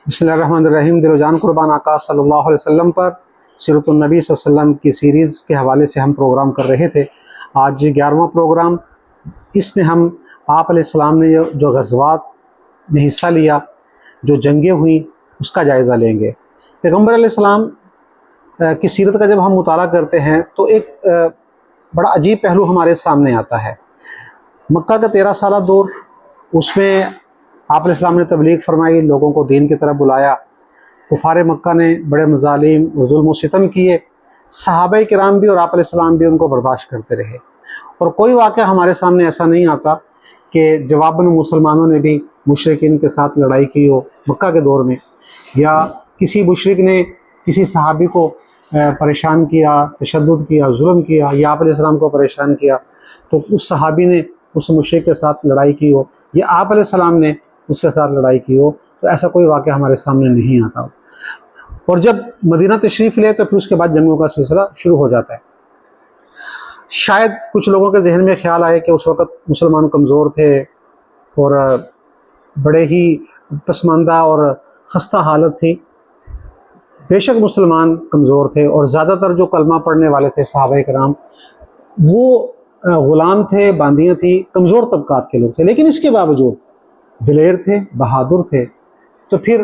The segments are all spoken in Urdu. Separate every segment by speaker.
Speaker 1: بسم اللہ الرحمن الرحیم۔ دل و جان قربان آقا صلی اللہ علیہ وسلم پر سیرت النبی صلی اللہ علیہ وسلم کی سیریز کے حوالے سے ہم پروگرام کر رہے تھے۔ آج 11واں پروگرام، اس میں ہم آپ علیہ السلام نے جو غزوات میں حصہ لیا، جو جنگیں ہوئیں، اس کا جائزہ لیں گے۔ پیغمبر علیہ السلام کی سیرت کا جب ہم مطالعہ کرتے ہیں تو ایک بڑا عجیب پہلو ہمارے سامنے آتا ہے۔ مکہ کا 13 سالہ دور، اس میں آپ علیہ السلام نے تبلیغ فرمائی، لوگوں کو دین کی طرف بلایا۔ کفار مکہ نے بڑے مظالم و ظلم و ستم کیے، صحابہ کرام بھی اور آپ علیہ السلام بھی ان کو برداشت کرتے رہے، اور کوئی واقعہ ہمارے سامنے ایسا نہیں آتا کہ جواباً مسلمانوں نے بھی مشرکین کے ساتھ لڑائی کی ہو مکہ کے دور میں، یا کسی مشرک نے کسی صحابی کو پریشان کیا، تشدد کیا، ظلم کیا، یا آپ علیہ السلام کو پریشان کیا تو اس صحابی نے اس مشرک کے ساتھ لڑائی کی ہو، یا آپ علیہ السلام نے اس کے ساتھ لڑائی کی ہو، تو ایسا کوئی واقعہ ہمارے سامنے نہیں آتا۔ اور جب مدینہ تشریف لے تو پھر اس کے بعد جنگوں کا سلسلہ شروع ہو جاتا ہے۔ شاید کچھ لوگوں کے ذہن میں خیال آئے کہ اس وقت مسلمان کمزور تھے اور بڑے ہی پسماندہ اور خستہ حالت تھی۔ بے شک مسلمان کمزور تھے، اور زیادہ تر جو کلمہ پڑھنے والے تھے صحابہ کرام وہ غلام تھے، باندیاں تھیں، کمزور طبقات کے لوگ تھے، لیکن اس کے باوجود دلیر تھے، بہادر تھے۔ تو پھر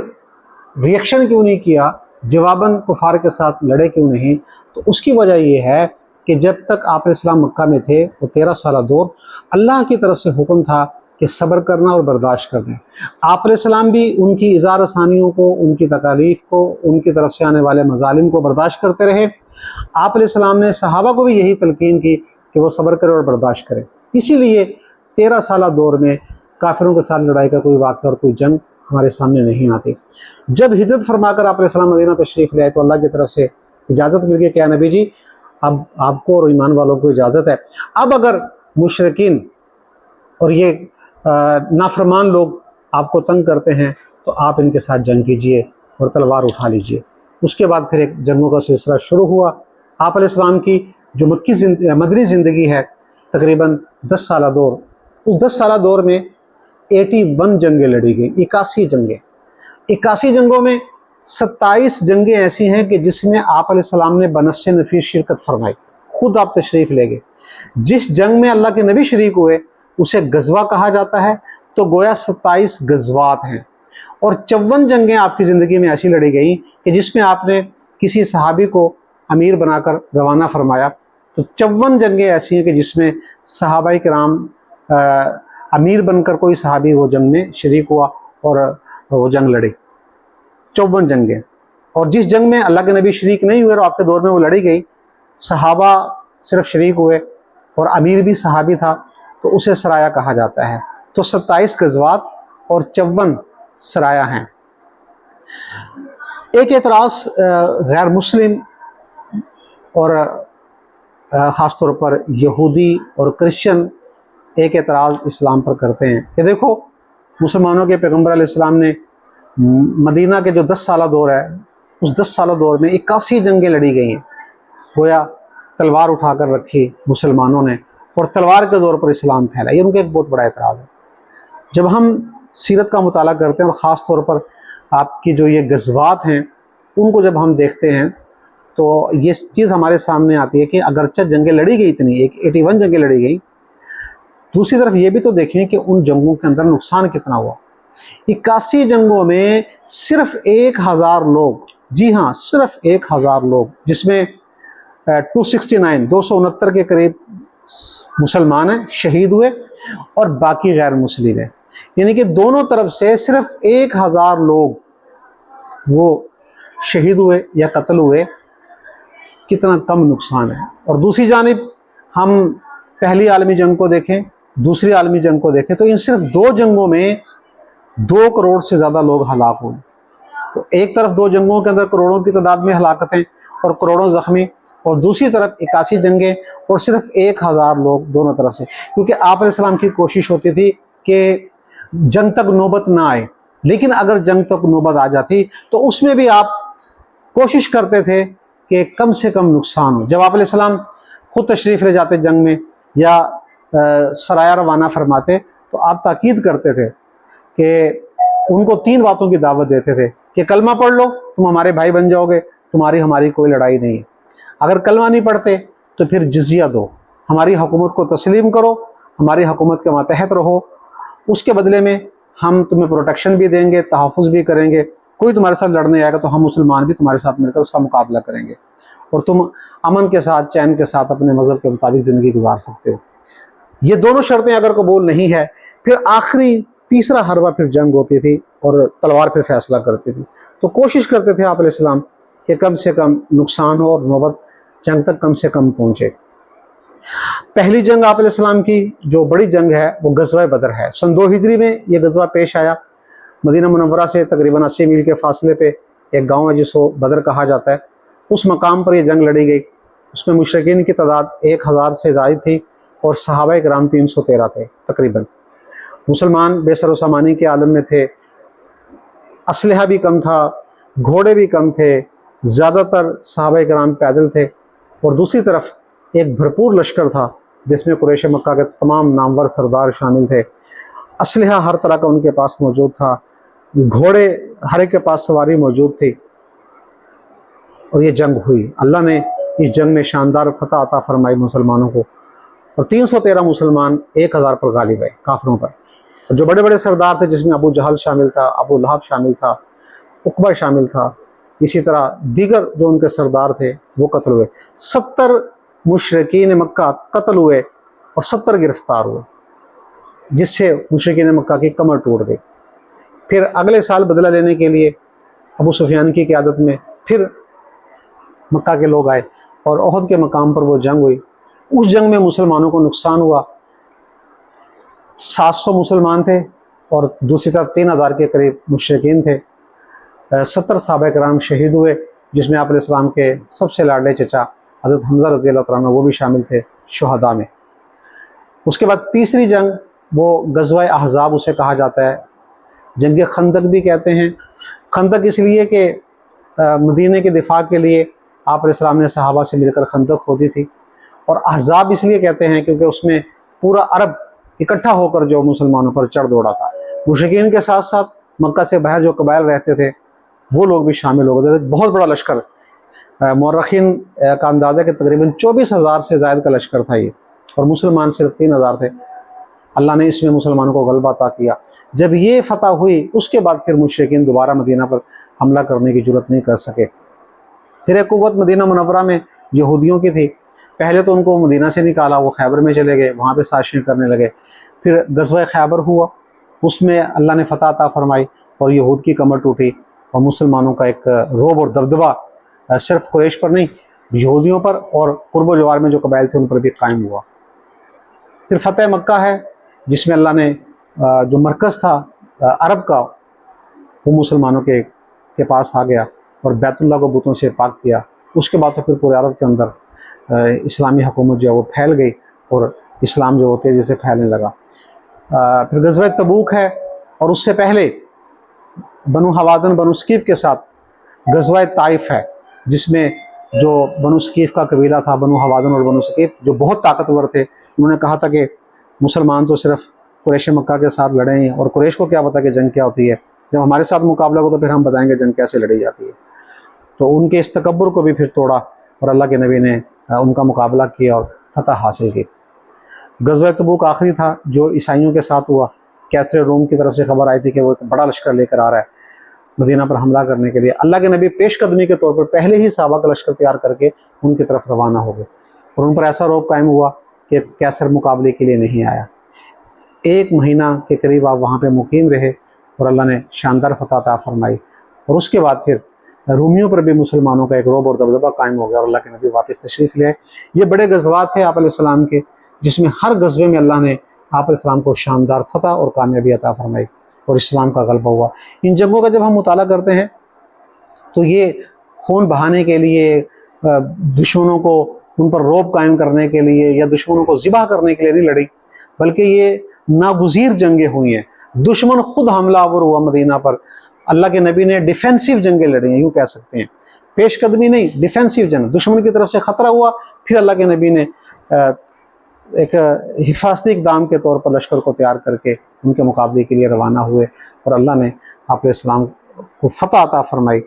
Speaker 1: ریئیکشن کیوں نہیں کیا، جواباً کفار کے ساتھ لڑے کیوں نہیں؟ تو اس کی وجہ یہ ہے کہ جب تک آپ علیہ السلام مکہ میں تھے، وہ 13 سالہ دور، اللہ کی طرف سے حکم تھا کہ صبر کرنا اور برداشت کرنا۔ آپ علیہ السلام بھی ان کی اظہار ثانیوں کو، ان کی تکالیف کو، ان کی طرف سے آنے والے مظالم کو برداشت کرتے رہے۔ آپ علیہ السلام نے صحابہ کو بھی یہی تلقین کی کہ وہ صبر کریں اور برداشت کریں۔ اسی لیے 13 سالہ دور میں کافروں کے ساتھ لڑائی کا کوئی واقعہ اور کوئی جنگ ہمارے سامنے نہیں آتی۔ جب ہجرت فرما کر آپ علیہ السلام مدینہ تشریف لے آئے تو اللہ کی طرف سے اجازت مل گئی کہ نبی جی اب آپ کو اور ایمان والوں کو اجازت ہے، اب اگر مشرکین اور یہ نافرمان لوگ آپ کو تنگ کرتے ہیں تو آپ ان کے ساتھ جنگ کیجئے اور تلوار اٹھا لیجئے۔ اس کے بعد پھر ایک جنگوں کا سلسلہ شروع ہوا۔ آپ علیہ السلام کی جو مدنی زندگی ہے، تقریباً 10 سالہ دور، اس 10 سالہ دور میں 81 جنگیں لڑی گئیں، 81 جنگیں۔ 81 جنگوں میں 27 جنگیں ایسی ہیں کہ جس میں آپ علیہ السلام نے بنفس نفیس شرکت فرمائی، خود آپ تشریف لے گئے۔ جس جنگ میں اللہ کے نبی شریک ہوئے اسے غزوہ کہا جاتا ہے، تو گویا 27 غزوات ہیں۔ اور 54 جنگیں آپ کی زندگی میں ایسی لڑی گئیں کہ جس میں آپ نے کسی صحابی کو امیر بنا کر روانہ فرمایا۔ تو 54 جنگیں ایسی ہیں کہ جس میں صحابہ کرام امیر بن کر کوئی صحابی وہ جنگ میں شریک ہوا اور وہ جنگ لڑی، 54 جنگیں۔ اور جس جنگ میں اللہ کے نبی شریک نہیں ہوئے اور آپ کے دور میں وہ لڑی گئی، صحابہ صرف شریک ہوئے اور امیر بھی صحابی تھا، تو اسے سرایا کہا جاتا ہے۔ تو 27 غزوات اور 54 سرایا ہیں۔ ایک اعتراض غیر مسلم اور خاص طور پر یہودی اور کرسچن ایک اعتراض اسلام پر کرتے ہیں کہ دیکھو، مسلمانوں کے پیغمبر علیہ السلام نے مدینہ کے جو 10 سالہ دور ہے، اس 10 سالہ دور میں 81 جنگیں لڑی گئی ہیں، گویا تلوار اٹھا کر رکھی مسلمانوں نے اور تلوار کے دور پر اسلام پھیلا۔ یہ ان کا ایک بہت بڑا اعتراض ہے۔ جب ہم سیرت کا مطالعہ کرتے ہیں اور خاص طور پر آپ کی جو یہ غزوات ہیں ان کو جب ہم دیکھتے ہیں تو یہ چیز ہمارے سامنے آتی ہے کہ اگرچہ جنگیں لڑی گئی اتنی، 81 جنگیں لڑی گئی، دوسری طرف یہ بھی تو دیکھیں کہ ان جنگوں کے اندر نقصان کتنا ہوا۔ 81 جنگوں میں صرف 1000 لوگ، جی ہاں صرف 1000 لوگ، جس میں 269 کے قریب مسلمان ہیں، شہید ہوئے، اور باقی غیر مسلم ہیں۔ یعنی کہ دونوں طرف سے صرف 1000 لوگ وہ شہید ہوئے یا قتل ہوئے، کتنا کم نقصان ہے۔ اور دوسری جانب ہم پہلی عالمی جنگ کو دیکھیں، دوسری عالمی جنگ کو دیکھیں، تو ان صرف 2 جنگوں میں 2 کروڑ سے زیادہ لوگ ہلاک ہوئے۔ تو ایک طرف 2 جنگوں کے اندر کروڑوں کی تعداد میں ہلاکتیں اور کروڑوں زخمی، اور دوسری طرف 81 جنگیں اور صرف 1000 لوگ دونوں طرف سے، کیونکہ آپ علیہ السلام کی کوشش ہوتی تھی کہ جنگ تک نوبت نہ آئے، لیکن اگر جنگ تک نوبت آ جاتی تو اس میں بھی آپ کوشش کرتے تھے کہ کم سے کم نقصان ہو۔ جب آپ علیہ السلام خود تشریف لے جاتے جنگ میں یا سرایا روانہ فرماتے تو آپ تاکید کرتے تھے کہ ان کو 3 باتوں کی دعوت دیتے تھے کہ کلمہ پڑھ لو تم ہمارے بھائی بن جاؤ گے, تمہاری ہماری کوئی لڑائی نہیں ہے. اگر کلمہ نہیں پڑھتے تو پھر جزیہ دو, ہماری حکومت کو تسلیم کرو, ہماری حکومت کے ماتحت رہو, اس کے بدلے میں ہم تمہیں پروٹیکشن بھی دیں گے, تحفظ بھی کریں گے. کوئی تمہارے ساتھ لڑنے آئے گا تو ہم مسلمان بھی تمہارے ساتھ مل کر اس کا مقابلہ کریں گے, اور تم امن کے ساتھ, چین کے ساتھ اپنے مذہب کے مطابق زندگی گزار سکتے ہو. یہ دونوں شرطیں اگر قبول نہیں ہے, پھر آخری تیسرا حربہ پھر جنگ ہوتی تھی اور تلوار پھر فیصلہ کرتی تھی. تو کوشش کرتے تھے آپ علیہ السلام کہ کم سے کم نقصان ہو اور نوبت جنگ تک کم سے کم پہنچے. پہلی جنگ آپ علیہ السلام کی جو بڑی جنگ ہے وہ غزوہ بدر ہے. سن 2 ہجری میں یہ غزوہ پیش آیا. مدینہ منورہ سے تقریباً 80 میل کے فاصلے پہ ایک گاؤں ہے جس کو بدر کہا جاتا ہے. اس مقام پر یہ جنگ لڑی گئی. اس میں مشرکین کی تعداد 1000 سے زائد تھی اور صحابہ کرام 313 تھے تقریباً. مسلمان بے سر و سامانی کے عالم میں تھے, اسلحہ بھی کم تھا, گھوڑے بھی کم تھے, زیادہ تر صحابہ کرام پیدل تھے, اور دوسری طرف ایک بھرپور لشکر تھا جس میں قریش مکہ کے تمام نامور سردار شامل تھے. اسلحہ ہر طرح کا ان کے پاس موجود تھا, گھوڑے ہر ایک کے پاس سواری موجود تھی, اور یہ جنگ ہوئی. اللہ نے اس جنگ میں شاندار فتح عطا فرمائی مسلمانوں کو, اور 313 مسلمان 1000 پر غالب آئے کافروں پر. جو بڑے بڑے سردار تھے جس میں ابو جہل شامل تھا, ابو لہب شامل تھا, عقبہ شامل تھا, اسی طرح دیگر جو ان کے سردار تھے وہ قتل ہوئے. 70 مشرکین مکہ قتل ہوئے اور 70 گرفتار ہوئے, جس سے مشرکین مکہ کی کمر ٹوٹ گئی. پھر اگلے سال بدلہ لینے کے لیے ابو سفیان کی قیادت میں پھر مکہ کے لوگ آئے اور احد کے مقام پر وہ جنگ ہوئی. اس جنگ میں مسلمانوں کو نقصان ہوا. 700 مسلمان تھے اور دوسری طرف 3000 کے قریب مشرکین تھے. 70 صحابہ کرام شہید ہوئے, جس میں آپ علیہ السلام کے سب سے لاڈلے چچا حضرت حمزہ رضی اللہ تعالیٰ عنہ وہ بھی شامل تھے شہداء میں. اس کے بعد تیسری جنگ وہ غزوہ احزاب اسے کہا جاتا ہے, جنگ خندق بھی کہتے ہیں. خندق اس لیے کہ مدینہ کے دفاع کے لیے آپ علیہ السلام نے صحابہ سے مل کر خندق کھودی تھی, اور احزاب اس لیے کہتے ہیں کیونکہ اس میں پورا عرب اکٹھا ہو کر جو مسلمانوں پر چڑھ دوڑا تھا. مشرکین کے ساتھ ساتھ مکہ سے باہر جو قبائل رہتے تھے وہ لوگ بھی شامل ہو گئے تھے. بہت بڑا لشکر, مورخین کا اندازہ کہ تقریباً 24,000 سے زائد کا لشکر تھا یہ, اور مسلمان صرف 3,000 تھے. اللہ نے اس میں مسلمانوں کو غلبہ عطا کیا. جب یہ فتح ہوئی اس کے بعد پھر مشرکین دوبارہ مدینہ پر حملہ کرنے کی جرت نہیں کر سکے. پھر ایک قوت مدینہ منورہ میں یہودیوں کی تھی. پہلے تو ان کو مدینہ سے نکالا, وہ خیبر میں چلے گئے, وہاں پہ سازشیں کرنے لگے. پھر غزوہ خیبر ہوا, اس میں اللہ نے فتح عطا فرمائی اور یہود کی کمر ٹوٹی, اور مسلمانوں کا ایک رعب اور دبدبہ صرف قریش پر نہیں, یہودیوں پر اور قرب و جوار میں جو قبائل تھے ان پر بھی قائم ہوا. پھر فتح مکہ ہے جس میں اللہ نے جو مرکز تھا عرب کا وہ مسلمانوں کے پاس آ گیا اور بیت اللہ کو بتوں سے پاک کیا. اس کے بعد تو پھر پورے عرب کے اندر اسلامی حکومت جو ہے وہ پھیل گئی اور اسلام جو تیزی سے پھیلنے لگا. پھر غزوہ تبوک ہے, اور اس سے پہلے بنو حوازن بنو ثقیف کے ساتھ غزوہ طائف ہے, جس میں جو بنو ثقیف کا قبیلہ تھا, بنو حوازن اور بنو ثقیف, جو بہت طاقتور تھے, انہوں نے کہا تھا کہ مسلمان تو صرف قریش مکہ کے ساتھ لڑے ہیں, اور قریش کو کیا پتا کہ جنگ کیا ہوتی ہے, جب ہمارے ساتھ مقابلہ ہو تو پھر ہم بتائیں گے جنگ کیسے لڑی جاتی ہے. تو ان کے اس تکبر کو بھی پھر توڑا اور اللہ کے نبی نے ان کا مقابلہ کیا اور فتح حاصل کی. غزوہ تبوک آخری تھا جو عیسائیوں کے ساتھ ہوا. کیسر روم کی طرف سے خبر آئی تھی کہ وہ ایک بڑا لشکر لے کر آ رہا ہے مدینہ پر حملہ کرنے کے لیے. اللہ کے نبی پیش قدمی کے طور پر پہلے ہی صحابہ کا لشکر تیار کر کے ان کی طرف روانہ ہو گئے, اور ان پر ایسا رعب قائم ہوا کہ کیسر مقابلے کے لیے نہیں آیا. 1 مہینہ کے قریب آپ وہاں پہ مقیم رہے اور اللہ نے شاندار فتح عطا فرمائی, اور اس کے بعد پھر رومیوں پر بھی مسلمانوں کا ایک رعب اور دبدبہ قائم ہو گیا اور اللہ کے نبی واپس تشریف لے آئے. یہ بڑے غزوات تھے آپ علیہ السلام کے, جس میں ہر غزوے میں اللہ نے آپ علیہ السلام کو شاندار فتح اور کامیابی عطا فرمائی اور اسلام کا غلبہ ہوا. ان جنگوں کا جب ہم مطالعہ کرتے ہیں تو یہ خون بہانے کے لیے, دشمنوں کو ان پر رعب قائم کرنے کے لیے یا دشمنوں کو ذبح کرنے کے لیے نہیں لڑی, بلکہ یہ ناگزیر جنگیں ہوئی ہیں. دشمن خود حملہ آور ہوا مدینہ پر, اللہ کے نبی نے ڈیفینسو جنگیں لڑی ہیں, یوں کہہ سکتے ہیں, پیش قدمی نہیں, ڈیفینسو جنگ. دشمن کی طرف سے خطرہ ہوا, پھر اللہ کے نبی نے ایک حفاظتی اقدام کے طور پر لشکر کو تیار کر کے ان کے مقابلے کے لیے روانہ ہوئے, اور اللہ نے آپ علیہ السلام کو فتح عطا فرمائی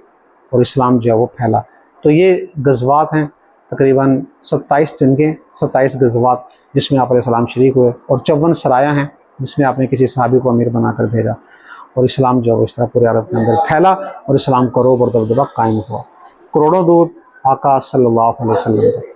Speaker 1: اور اسلام جو ہے وہ پھیلا۔ تو یہ غزوات ہیں، تقریباً 27 جنگیں، 27 غزوات جس میں آپ علیہ السلام شریک ہوئے، اور 54 سرایہ ہیں جس میں آپ نے کسی صحابی کو امیر بنا کر بھیجا، اور اسلام جو ہے وہ اس طرح پورے عرب کے اندر پھیلا اور اسلام کا روب اور دبدبہ قائم ہوا۔ کروڑوں درود آقا صلی اللہ علیہ وسلم پر۔